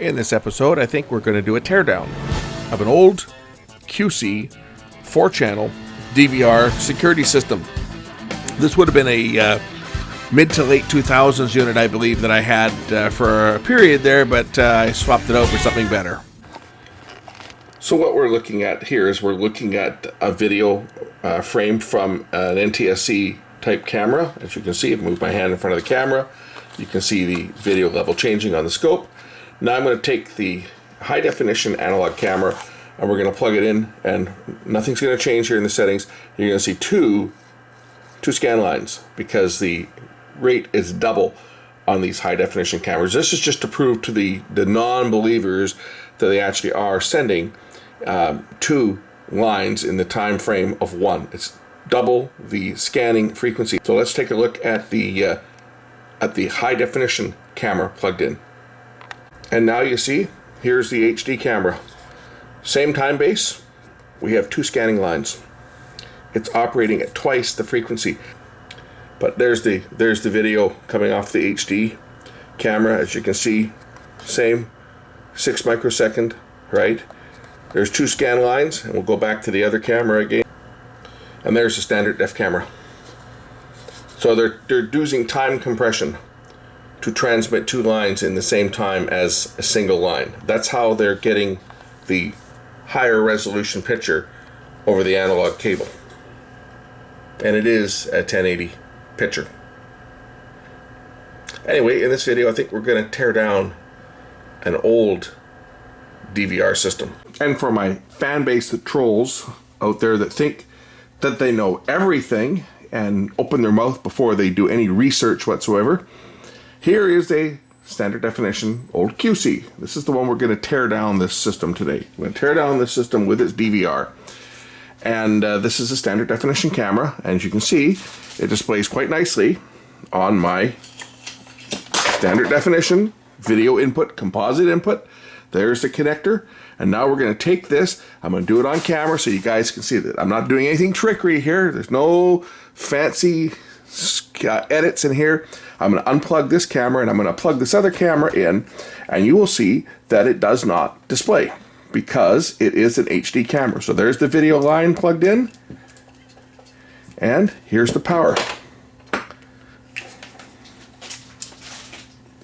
In this episode, I think we're going to do a teardown of an old Qsee 4-channel DVR security system. This would have been a mid to late 2000s unit, I believe, that I had for a period there, but I swapped it out for something better. So what we're looking at here is we're looking at a video framed from an NTSC type camera. As you can see, I've moved my hand in front of the camera. You can see the video level changing on the scope. Now I'm going to take the high definition analog camera and we're going to plug it in, and nothing's going to change here in the settings. You're going to see two scan lines because the rate is double on these high definition cameras. This is just to prove to the non-believers that they actually are sending two lines in the time frame of one. It's double the scanning frequency. So let's take a look at the high definition camera plugged in. And now you see, here's the HD camera. Same time base, we have two scanning lines. It's operating at twice the frequency. But there's the video coming off the HD camera. As you can see, same 6 microsecond, right? There's two scan lines, and we'll go back to the other camera again. And there's the standard def camera. So they're using time compression to transmit two lines in the same time as a single line. That's how they're getting the higher resolution picture over the analog cable. And it is a 1080 picture. Anyway, in this video I think we're going to tear down an old DVR system. And for my fan base, the trolls out there that think that they know everything and open their mouth before they do any research whatsoever, here is a standard definition old Qsee. This is the one we're going to tear down this system today. We're going to tear down this system with its DVR. And this is a standard definition camera. As you can see, it displays quite nicely on my standard definition video input, composite input. There's the connector. And now we're going to take this. I'm going to do it on camera so you guys can see that I'm not doing anything trickery here. There's no fancy edits in here. I'm going to unplug this camera and I'm going to plug this other camera in, and you will see that it does not display because it is an HD camera. So there's the video line plugged in, and here's the power.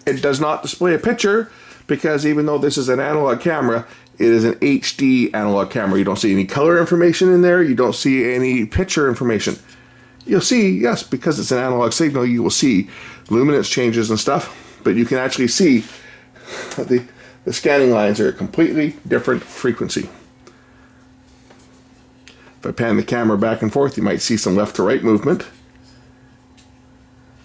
It does not display a picture because even though this is an analog camera, it is an HD analog camera. You don't see any color information in there. You don't see any picture information. You'll see, yes, because it's an analog signal, you will see luminance changes and stuff, but you can actually see that the scanning lines are a completely different frequency. If I pan the camera back and forth, you might see some left to right movement,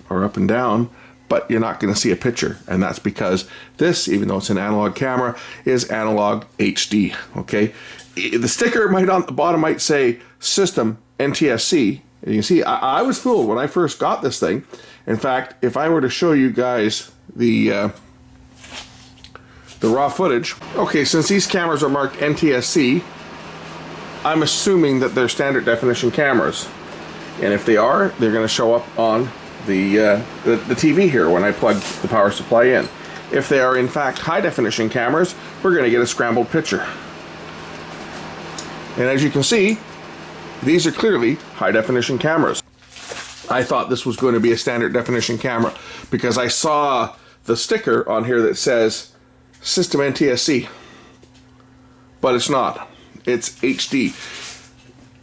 or up and down, but you're not going to see a picture, and that's because this, even though it's an analog camera, is analog HD, okay? The sticker might on the bottom might say System NTSC. And you can see, I was fooled when I first got this thing. In fact, if I were to show you guys the raw footage. Okay, since these cameras are marked NTSC, I'm assuming that they're standard definition cameras. And if they are, they're going to show up on the TV here when I plug the power supply in. If they are in fact high definition cameras, we're going to get a scrambled picture. And as you can see, these are clearly high definition cameras. I thought this was going to be a standard definition camera because I saw the sticker on here that says System NTSC, but it's not. It's HD.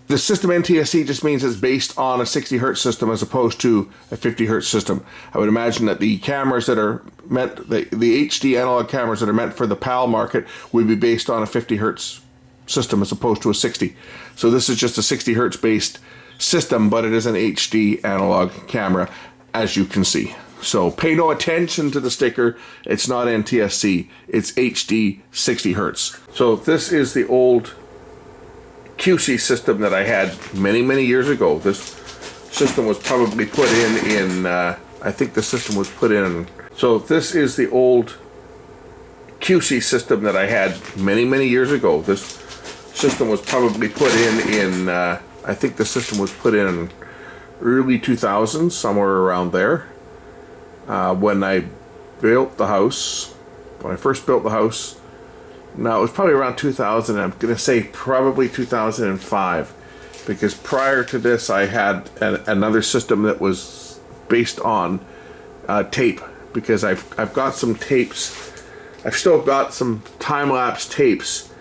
The System NTSC just means it's based on a 60 hertz system as opposed to a 50 hertz system. I would imagine that the cameras that are meant, the HD analog cameras that are meant for the PAL market would be based on a 50 hertz system as opposed to a 60. So this is just a 60 hertz based system, but it is an HD analog camera, as you can see. So pay no attention to the sticker. It's not NTSC. It's HD 60 hertz. So this is the old Qsee system that I had many years ago. This system was probably put in I think the system was put in. So this is the old Qsee system that I had many years ago. This system was probably put in I think the system was put in early 2000s, somewhere around there. When I built the house when I first built the house. Now, it was probably around 2000. I'm going to say probably 2005. Because prior to this, I had another system that was based on tape. Because I've got some tapes. I've still got some time-lapse tapes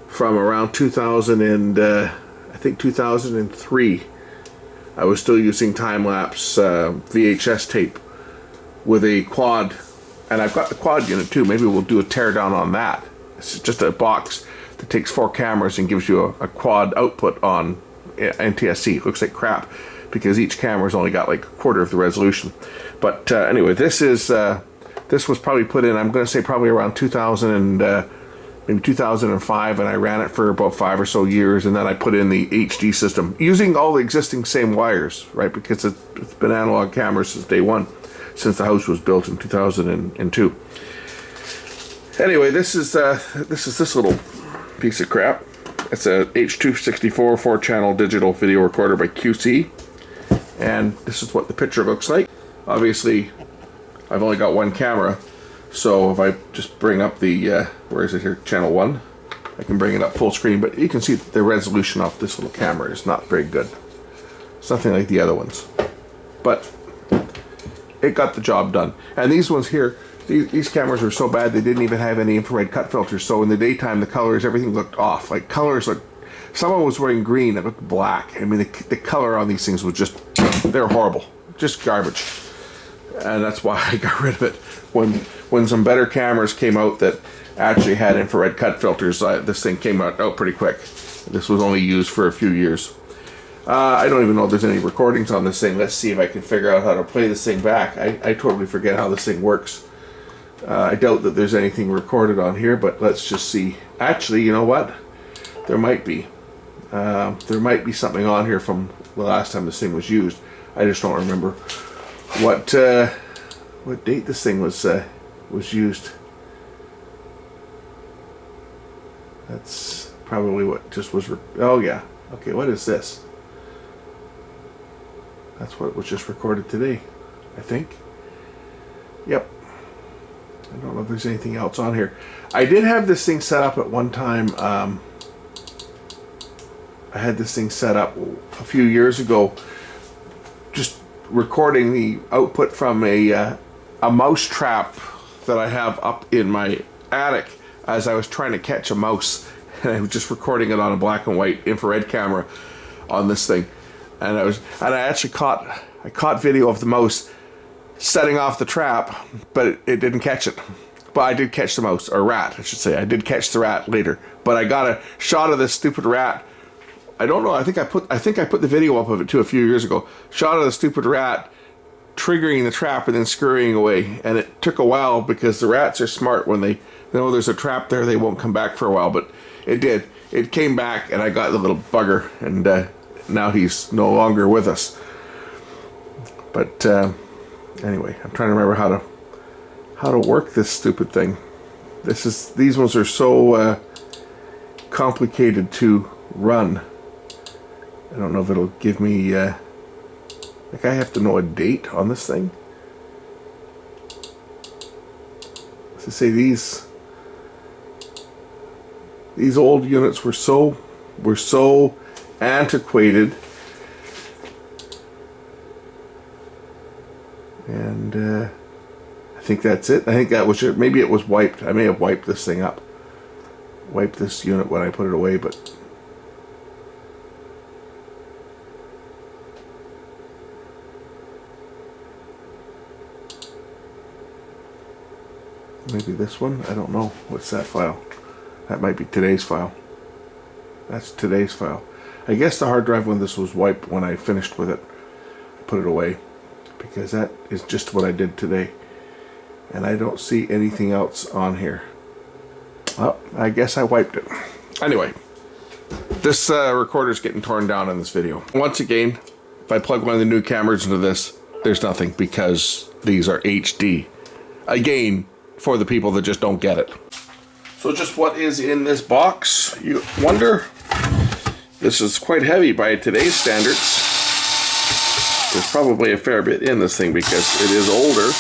from around 2000 and I think 2003. I was still using time-lapse VHS tape with a quad, and I've got the quad unit too. Maybe we'll do a teardown on that. It's just a box that takes 4 cameras and gives you a quad output on NTSC. It looks like crap because each camera's only got like a quarter of the resolution. But anyway, this was probably put in, I'm going to say probably around 2000 and maybe 2005, and I ran it for about 5 or so years, and then I put in the HD system using all the existing same wires, right? Because it's been analog cameras since day one, since the house was built in 2002. Anyway, this is this little piece of crap. It's a H.264 4-channel digital video recorder by Qsee, and this is what the picture looks like. Obviously, I've only got one camera, so if I just bring up the, where is it here, channel 1, I can bring it up full screen, but you can see the resolution off this little camera is not very good. It's nothing like the other ones, but it got the job done. And these ones here, these cameras were so bad they didn't even have any infrared cut filters, so in the daytime the colors, everything looked off. Like colors looked, someone was wearing green, it looked black. I mean, the color on these things was just, they're horrible, just garbage. And that's why I got rid of it. When some better cameras came out that actually had infrared cut filters, this thing came out pretty quick. This was only used for a few years. I don't even know if there's any recordings on this thing. Let's see if I can figure out how to play this thing back. I totally forget how this thing works. I doubt that there's anything recorded on here, but let's just see. Actually, you know what? There might be. There might be something on here from the last time this thing was used. I just don't remember what date this thing was used. That's probably what just was. Oh yeah. Okay. What is this? That's what was just recorded today, I think. Yep. I don't know if there's anything else on here. I did have this thing set up at one time. I had this thing set up a few years ago, just recording the output from a mouse trap that I have up in my attic as I was trying to catch a mouse, and I was just recording it on a black and white infrared camera on this thing, and I actually caught video of the mouse setting off the trap, but it didn't catch it. But I did catch the mouse, or rat, I should say. I did catch the rat later, but I got a shot of this stupid rat. I don't know. I think I put the video up of it too a few years ago. Shot of the stupid rat triggering the trap and then scurrying away. And it took a while because the rats are smart. When they know there's a trap there, they won't come back for a while. But it did. It came back, and I got the little bugger, and now he's no longer with us. But anyway, I'm trying to remember how to work this stupid thing. These ones are so complicated to run. I don't know if it'll give me like I have to know a date on this thing. To say these old units were so antiquated, and I think that's it. I think that was it. Maybe it was wiped. I may have wiped this thing up. Wiped this unit when I put it away, but maybe this one? I don't know. What's that file? That might be today's file. That's today's file. I guess the hard drive when this was wiped, when I finished with it, I put it away, because that is just what I did today. And I don't see anything else on here. Well, I guess I wiped it. Anyway, this recorder's getting torn down in this video. Once again, if I plug one of the new cameras into this, there's nothing, because these are HD. Again, for the people that just don't get it. So just what is in this box, you wonder? This is quite heavy by today's standards. There's probably a fair bit in this thing because it is older.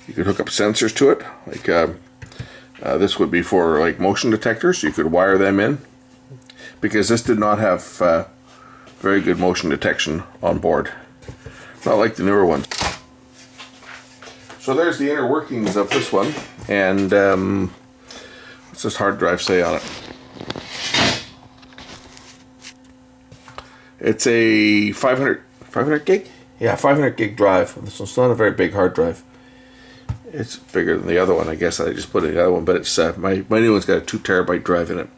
You could hook up sensors to it, like this would be for like motion detectors. You could wire them in, because this did not have very good motion detection on board, not like the newer ones. So there's the inner workings of this one, and what's this hard drive say on it? It's a 500 gig? Yeah, 500 gig drive. This one's not a very big hard drive. It's bigger than the other one, I guess. I just put in the other one, but it's my new one's got a 2 terabyte drive in it.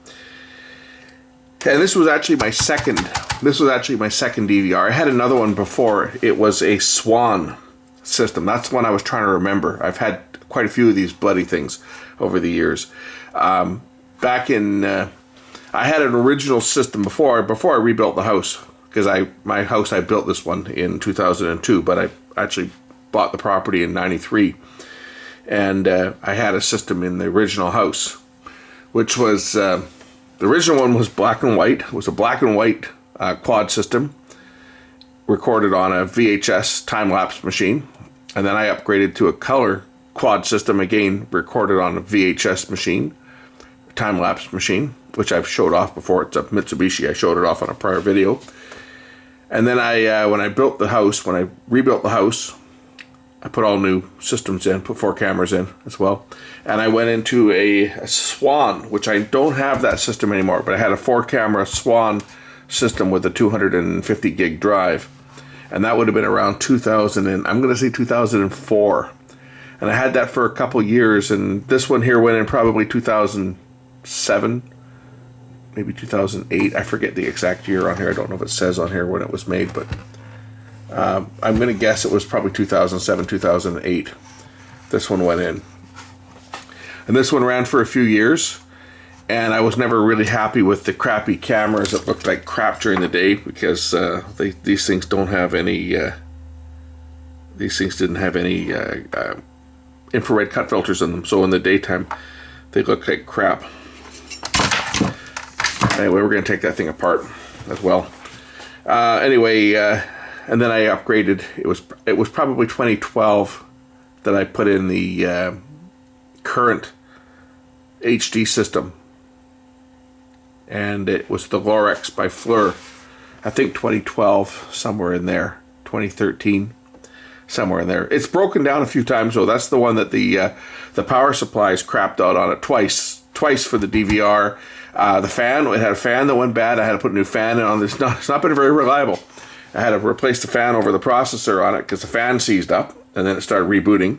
And this was actually my second. This was actually my second DVR. I had another one before. It was a Swan system. That's one I was trying to remember. I've had quite a few of these bloody things over the years. Back in, I had an original system before I rebuilt the house, because my house, I built this one in 2002, but I actually bought the property in '93, and I had a system in the original house, which was the original one was black and white. It was a black and white quad system, recorded on a VHS time-lapse machine, and then I upgraded to a color quad system, again recorded on a VHS machine, time-lapse machine, which I've showed off before. It's a Mitsubishi. I showed it off on a prior video. And then when I built the house, when I rebuilt the house, I put all new systems in, put 4 cameras in as well. And I went into a Swan, which I don't have that system anymore, but I had a 4-camera Swan system with a 250 gig drive. And that would have been around 2000, and I'm going to say 2004. And I had that for a couple years, and this one here went in probably 2007, maybe 2008. I forget the exact year on here. I don't know if it says on here when it was made, but I'm going to guess it was probably 2007, 2008. This one went in. And this one ran for a few years, and I was never really happy with the crappy cameras that looked like crap during the day, because these things don't have any, these things didn't have any infrared cut filters in them, so in the daytime they look like crap. Anyway, we're going to take that thing apart as well. Anyway, and then I upgraded. It was probably 2012 that I put in the current HD system, and it was the Lorex by Fleur. I think 2012, somewhere in there, 2013, somewhere in there. It's broken down a few times though. That's the one that the power supplies crapped out on it twice for the DVR. The fan, it had a fan that went bad. I had to put a new fan in on this. It's not been very reliable. I had to replace the fan over the processor on it because the fan seized up, and then it started rebooting.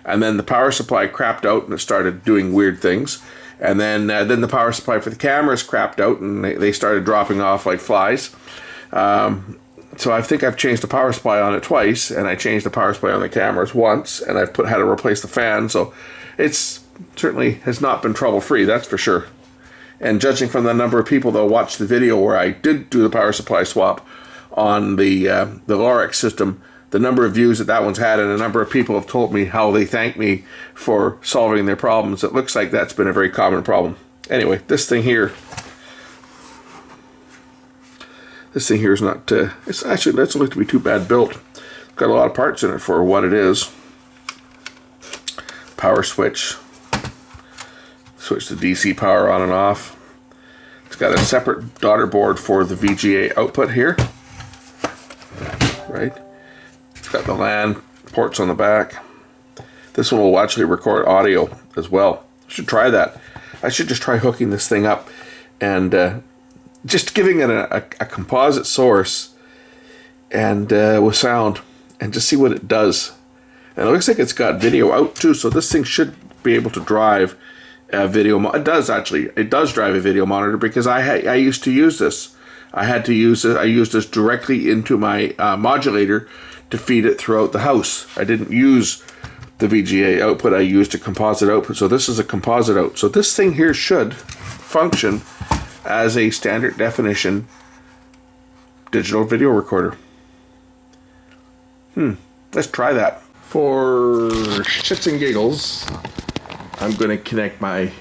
And then the power supply crapped out, and it started doing weird things. And then the power supply for the cameras crapped out, and they started dropping off like flies. So I think I've changed the power supply on it twice, and I changed the power supply on the cameras once, and I've had to replace the fan. So it's certainly has not been trouble-free, that's for sure. And judging from the number of people that watched the video where I did do the power supply swap on the Lorex system, the number of views that one's had, and a number of people have told me how they thank me for solving their problems. It looks like that's been a very common problem. Anyway, this thing here is not, it's actually, doesn't look to be too bad built. It's got a lot of parts in it for what it is. Power switch. Switch the DC power on and off. It's got a separate daughter board for the VGA output here. Right? It's got the LAN ports on the back. This one will actually record audio as well. I should try that. I should just try hooking this thing up and just giving it a composite source and with sound, and just see what it does. And it looks like it's got video out too, so this thing should be able to drive a video. It does actually. It does drive a video monitor, because I used to use this. I had to use it. I used this directly into my modulator to feed it throughout the house. I didn't use the VGA output. I used a composite output. So this is a composite out. So this thing here should function as a standard definition digital video recorder. Let's try that. For shits and giggles, I'm going to connect my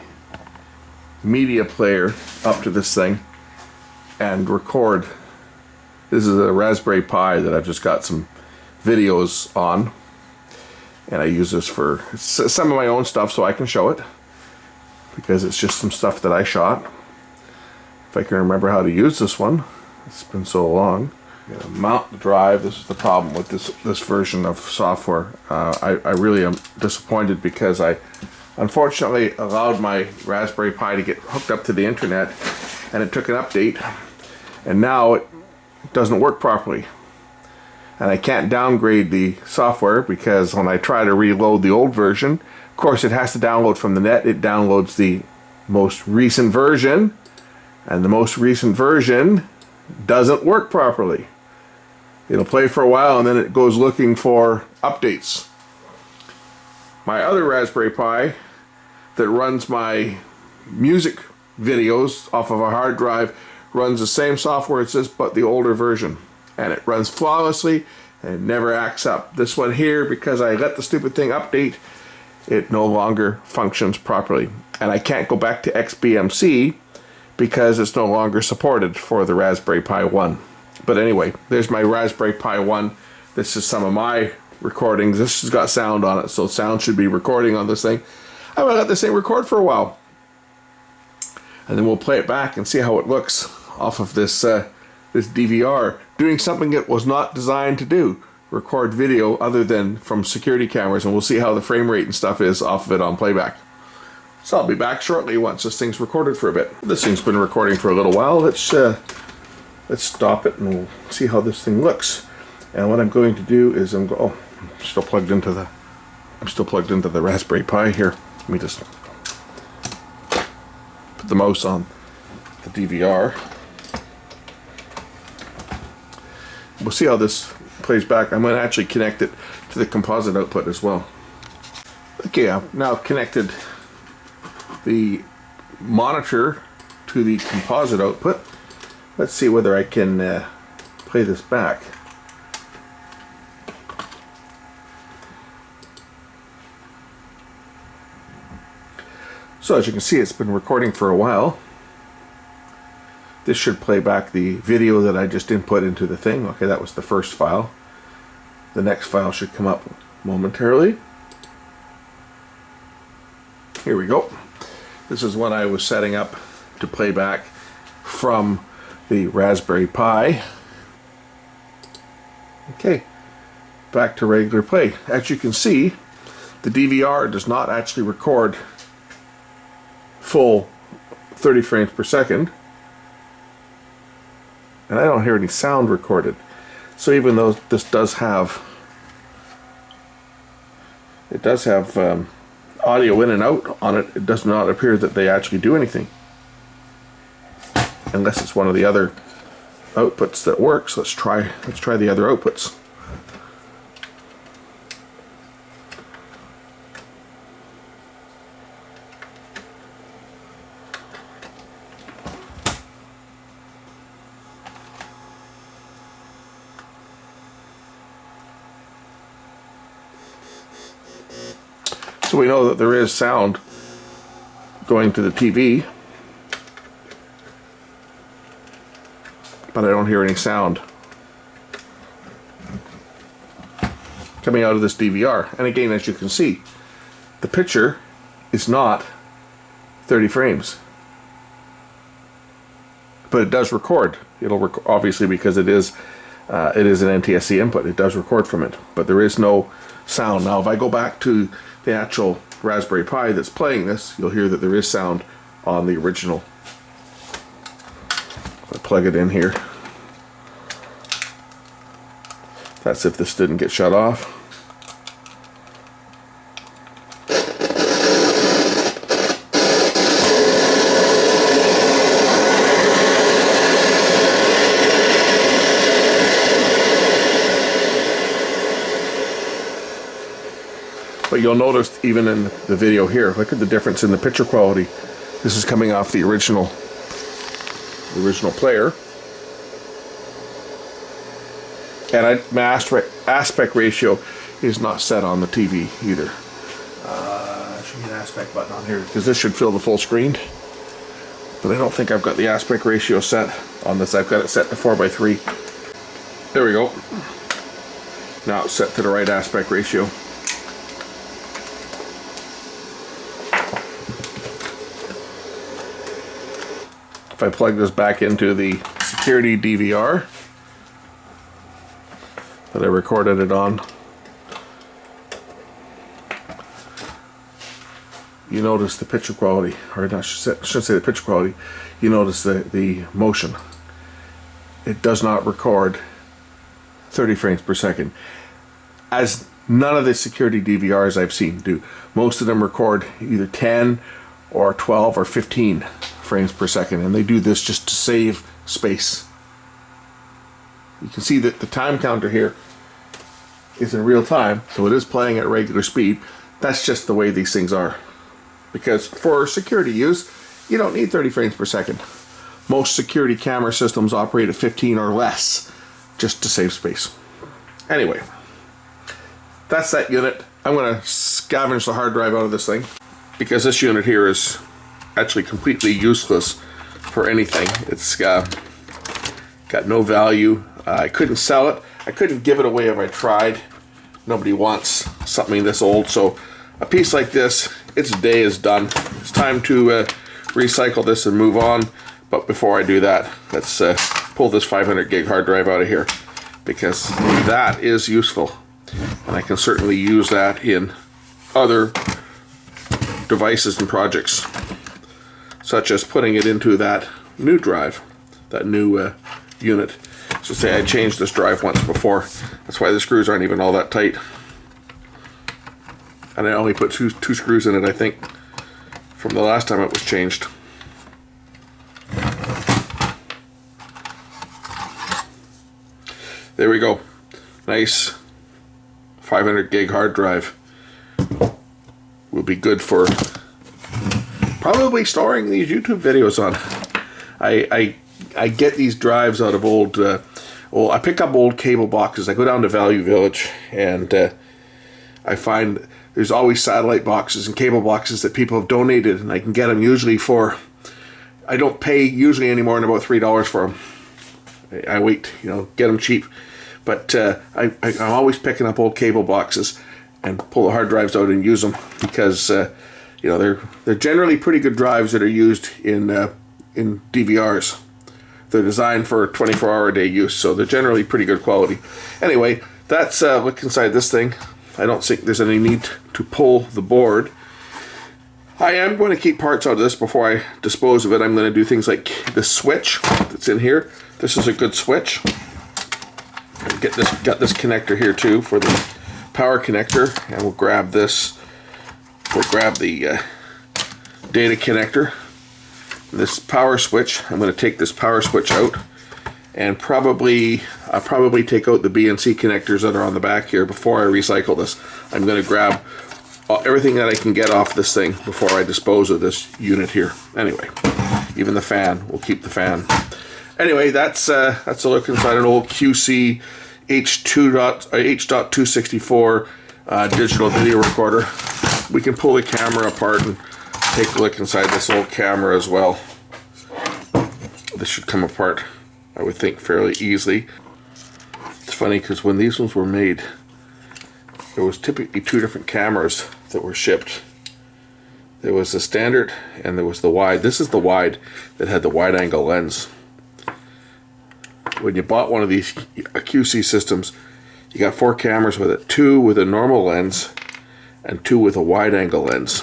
media player up to this thing and record. This is a Raspberry Pi that I've just got some videos on, And I use this for some of my own stuff so I can show it, because it's just some stuff that I shot. If I can remember how to use this one, it's been so long. I'm gonna mount the drive. This is the problem with this version of software. I really am disappointed because I unfortunately allowed my Raspberry Pi to get hooked up to the internet, and it took an update, and now it doesn't work properly. And I can't downgrade the software because when I try to reload the old version, of course it has to download from the net. It downloads the most recent version, and the most recent version doesn't work properly. It'll play for a while and then it goes looking for updates. My other Raspberry Pi that runs my music videos off of a hard drive runs the same software as this, but the older version. And it runs flawlessly and it never acts up. This one here, because I let the stupid thing update, it no longer functions properly. And I can't go back to XBMC because it's no longer supported for the Raspberry Pi 1. But anyway, there's my Raspberry Pi 1. This is some of my recordings. This has got sound on it, so sound should be recording on this thing. I'm gonna let this thing record for a while, and then we'll play it back and see how it looks off of this this DVR, doing something it was not designed to do, record video other than from security cameras, and we'll see how the frame rate and stuff is off of it on playback. So I'll be back shortly once this thing's recorded for a bit. This thing's been recording for a little while. Let's stop it and we'll see how this thing looks. And what I'm going to do is I'm still plugged into the Raspberry Pi here. Let me just put the mouse on the DVR. We'll see how this plays back. I'm going to actually connect it to the composite output as well. Okay, I've now connected the monitor to the composite output. Let's see whether I can play this back. So as you can see, it's been recording for a while. This should play back the video that I just input into the thing. Okay, that was the first file. The next file should come up momentarily. Here we go. This is what I was setting up to play back from the Raspberry Pi. Okay, back to regular play. As you can see, the DVR does not actually record full 30 frames per second. And I don't hear any sound recorded. So even though this does have audio in and out on it, it does not appear that they actually do anything. Unless it's one of the other outputs that works. Let's try the other outputs. So we know that there is sound going to the TV, but I don't hear any sound coming out of this DVR. And again, as you can see, the picture is not 30 frames, but it does record. It'll obviously, because it is an NTSC input, it does record from it, but there is no sound. Now if I go back to the actual Raspberry Pi that's playing this, you'll hear that there is sound on the original. I plug it in here. That's if this didn't get shut off. But you'll notice even in the video here, look at the difference in the picture quality. This is coming off the original player. And my aspect ratio is not set on the TV either. I should get an aspect button on here because this should fill the full screen. But I don't think I've got the aspect ratio set on this. I've got it set to 4:3. There we go. Now it's set to the right aspect ratio. If I plug this back into the security DVR that I recorded it on, you notice the picture quality, or I shouldn't say the picture quality, you notice the motion. It does not record 30 frames per second, as none of the security DVRs I've seen do. Most of them record either 10 or 12 or 15 frames per second, and they do this just to save space. You can see that the time counter here is in real time, so it is playing at regular speed. That's just the way these things are. Because for security use, you don't need 30 frames per second. Most security camera systems operate at 15 or less, just to save space. Anyway, that's that unit. I'm going to scavenge the hard drive out of this thing, because this unit here is actually completely useless for anything. It's got no value. I couldn't sell it. I couldn't give it away if I tried. Nobody wants something this old, so a piece like this, its day is done. It's time to recycle this and move on. But before I do that, let's pull this 500 gig hard drive out of here, because that is useful, and I can certainly use that in other devices and projects, such as putting it into that new drive, that new unit. So say I changed this drive once before. That's why the screws aren't even all that tight. And I only put two screws in it, I think, from the last time it was changed. There we go. Nice 500 gig hard drive. Will be good for probably storing these YouTube videos on. I get these drives out of old, I pick up old cable boxes. I go down to Value Village, and I find there's always satellite boxes and cable boxes that people have donated, and I can get them usually for, I don't pay usually any more than about $3 for them. I wait, get them cheap. But I'm always picking up old cable boxes and pull the hard drives out and use them, because they're generally pretty good drives that are used in DVRs. They're designed for 24-hour-a-day use, so they're generally pretty good quality. Anyway, that's look inside this thing. I don't think there's any need to pull the board. I am going to keep parts out of this before I dispose of it. I'm going to do things like this switch that's in here. This is a good switch. Got this connector here too for the power connector, and we'll grab this. We'll grab the data connector. This power switch, I'm going to take this power switch out, and I'll probably take out the B and C connectors that are on the back here before I recycle this. I'm going to grab everything that I can get off this thing before I dispose of this unit here. Anyway, even the fan, we'll keep the fan. Anyway, that's a look inside an old Qsee H.264 digital video recorder. We can pull the camera apart and take a look inside this old camera as well. This should come apart, I would think, fairly easily. It's funny because when these ones were made, there was typically two different cameras that were shipped. There was the standard and there was the wide. This is the wide that had the wide angle lens. When you bought one of these Qsee systems, you got 4 cameras with it, 2 with a normal lens and 2 with a wide angle lens.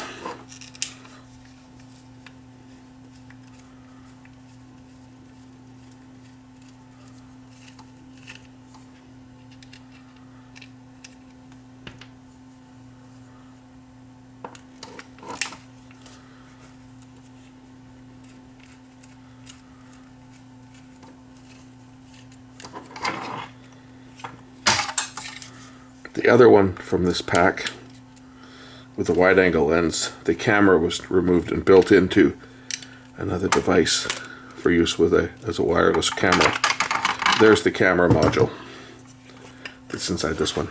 The other one from this pack with the wide angle lens, the camera was removed and built into another device for use as a wireless camera. There's the camera module that's inside this one.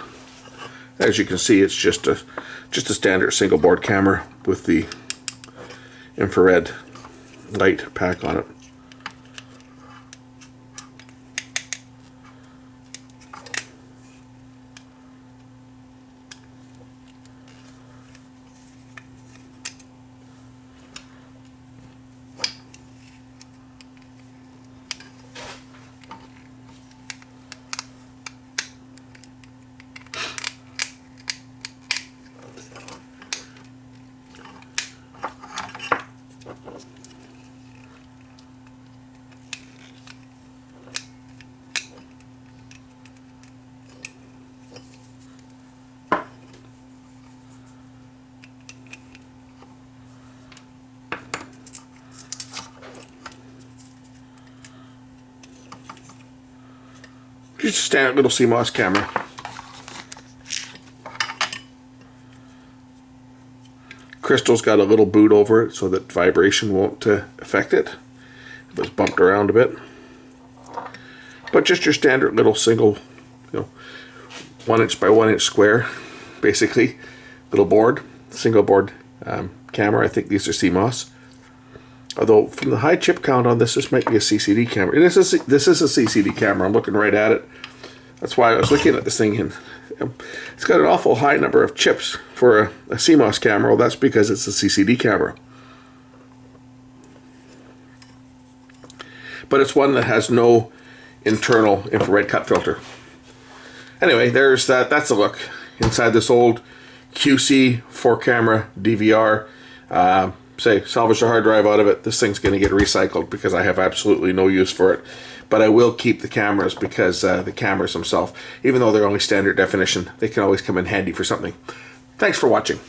As you can see, it's just a standard single board camera with the infrared light pack on it. Just a standard little CMOS camera. Crystal's got a little boot over it so that vibration won't affect it if it's bumped around a bit. But just your standard little single, 1 inch by 1 inch square, basically, little board, single board camera. I think these are CMOS. Although from the high chip count on this might be a CCD camera. This is a CCD camera. I'm looking right at it. That's why I was looking at this thing, and it's got an awful high number of chips for a CMOS camera. Well, that's because it's a CCD camera. But it's one that has no internal infrared cut filter. Anyway, there's that. That's a look inside this old Qsee 4-camera DVR. Say, salvage the hard drive out of it. This thing's going to get recycled because I have absolutely no use for it. But I will keep the cameras because the cameras themselves, even though they're only standard definition, they can always come in handy for something. Thanks for watching.